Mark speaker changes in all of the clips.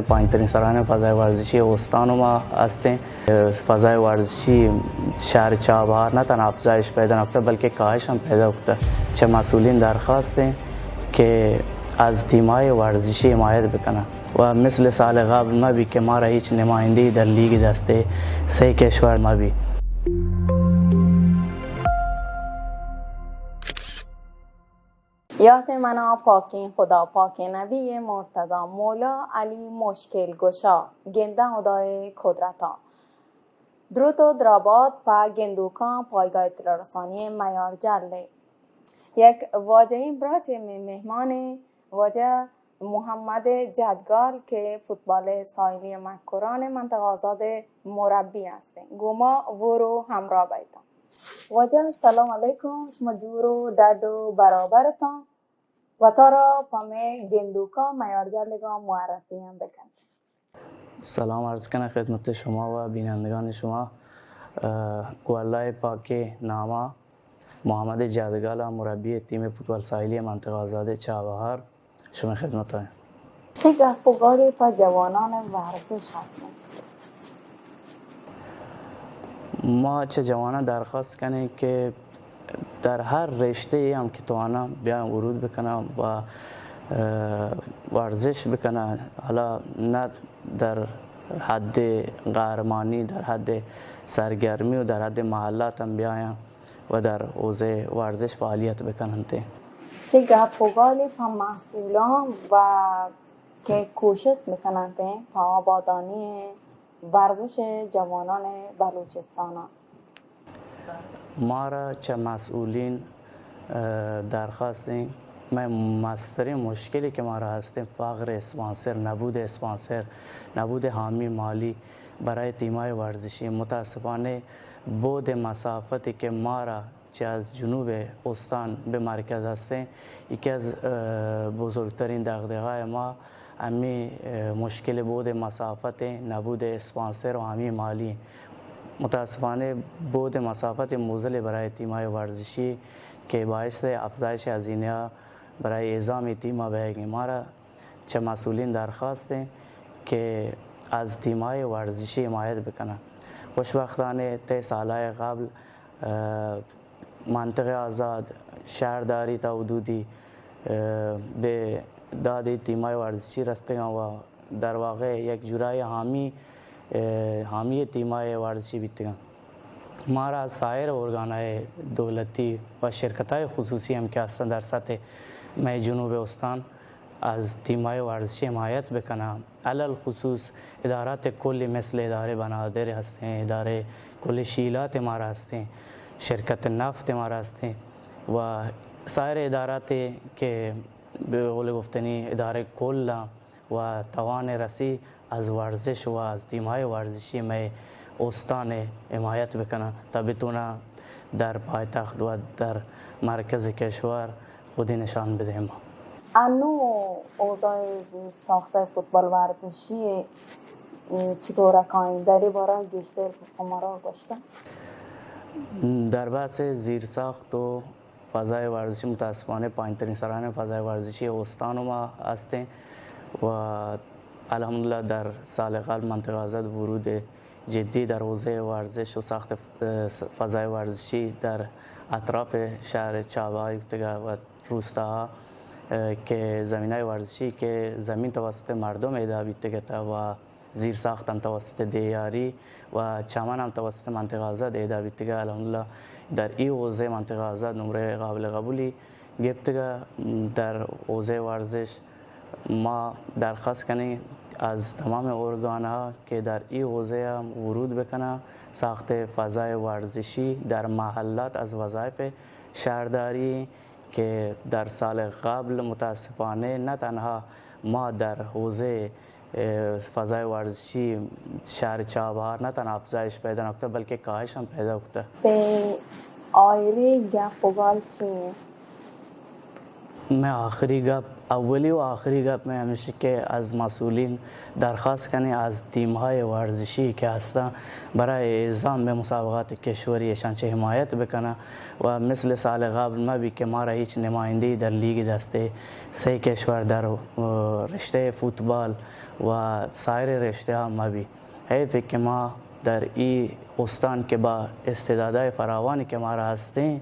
Speaker 1: پایین ترین سرانه فضای ورزشی استان ما هستیم. فضای ورزشی شهر چابهار نه تنها افزایش پیدا نکرده بلکه کاهش هم پیدا کرده. چه مسئولین درخواست که از تیم‌های ورزشی حمایت بکنن و مثل سال قبل مبی که ما را هیچ نماینده‌ای در لیگ دسته 3 کشور مبی.
Speaker 2: یاد منا پاکین خدا پاک نبی مرتضی مولا علی مشکل گشا گنده خدای قدرتا درود و درابات پا گندوکان پایگاه اطلاع رسانی میارجل. یک واجه برات مهمان واجه مھمد جدگال که فوتبال ساحلی مکران منطقه آزاد مربی هستند. گما ورو همراه بیتان. واجه سلام علیکم، شما جورو درد و برابرتان و تا را پامه گندوکا میارجلگان معرفی هم بکن.
Speaker 1: سلام عرض کنم خدمت شما و بینندگان شما. گوالای پاک ناما مھمد جدگال مربی تیم فوتبال ساحلی منطقه آزاد چابهار شما خدمت های.
Speaker 2: چه گفت و گاری پا جوانان ورزش هستند؟
Speaker 1: ما چه جوانان درخواست کنیم که در هر رشته ای هم که توانم بیان ورود بکنم و ورزش بکنم، حالا نه در حد قهرمانی، در حد سرگرمی و در حد محلات هم بیایم و در حوزه ورزش فعالیت بکنند.
Speaker 2: چه گفت و گاری پا مسئولان و که کوشش میکنند تا آبادانی ورزش جوانان بلوچستان؟
Speaker 1: ما را چه مسئولین درخواستیم، مسترین مشکلی که ما را هستیم فقر اسپانسر، نبود حامی مالی برای تیم‌های ورزشی. متاسفانه بعد مسافتی که ما را چه از جنوب استان به مرکز هستیم، یکی از بزرگترین دغدغه‌های ما همین مشکل بعد مسافت، نبود اسپانسر و حامی مالی. متاسفانه بعد مسافت موزل برای تیم‌های ورزشی که باعث افزایش هزینه برای اعزام تیم بگیم. ما را چه مسئولین درخواست که از تیم‌های ورزشی حمایت بکنن. خوشبختانه طی سالهای قبل منطقه آزاد شهرداری تا حدودی به داد تیم‌های ورزشی رسیدن و در واقع یک جورای حامی تیم‌های ورزشی بیتگن. ما را از سایر ارگان‌های دولتی و شرکت‌های خصوصی هم که هستند در سطح جنوب استان از تیم‌های ورزشی حمایت بکنم. علل خصوص ادارات کلی مثل اداره بنادر هستند، اداره کل شیلات ما را هستند، شرکت نفت ما را هستند و سایر اداراتی که به قول گفتنی اداره کل و توان رسی از ورزش و از تیم‌های ورزشی می استان حمایت بکنن تا بتونه در پایتخت و در مرکز کشور خودی نشان بدهیم.
Speaker 2: انو اوضاع زیر ساخته فوتبال ورزشی چطور کاین داری برای گشتر امارا گشته؟
Speaker 1: در بحث زیر ساخت و فضای ورزشی متاسفانه پایین ترین سرانه فضای ورزشی استان ما هستیم و الحمدلله در سال قبل منطقه آزاد ورود جدی در حوزه ورزش و ساخت فضای ورزشی در اطراف شهر چابهار و روستاها که زمینای ورزشی که زمین توسط مردم ایدا بیتگه و زیر ساخت هم توسط دیاری و چمن هم توسط منطقه آزاد ایدا بیتگه. الحمدلله در این حوزه منطقه آزاد نمره قابل قبولی گرفتگه. در حوزه ورزش ما درخواست کنیم از تمام ارگان‌ها که در این حوزه هم ورود بکنه، ساخت فضای ورزشی در محلات از وظایف شهرداری که در سال قبل متاسفانه نه تنها ما در حوزه فضای ورزشی شهر چابهار نه تنها افزایش پیدا نکرده بلکه کاهش هم پیدا کرده.
Speaker 2: به آیره گپ و گال چیه؟
Speaker 1: من اولی و آخری گپ من همیشه که از مسئولین درخواست کنی از تیم‌های ورزشی که هستن برای اعزام به مسابقات کشوریشان چه حمایت بکنه و مثل سال قبل مبی که ما را هیچ نماینده‌ای در لیگ دسته 3 کشور در رشته فوتبال و سایر رشته ها مبی. حیفه که ما در این استان که با استعدادهای فراوانی که ما را هستیم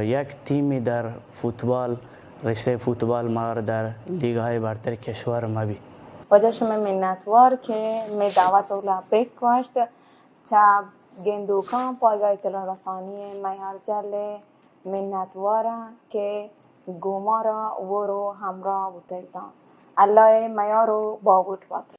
Speaker 1: یک تیمی در فوتبال رشته فوتبال ما را در لیگ های برتر کشور مبی.
Speaker 2: وجه شما منتوار که می دعوت اولا بکوشت چه گندوکان پایگاه اطلاع رسانی میارجل منتواره که گوما را و رو همراه بودیدان. الله میارو باود باد.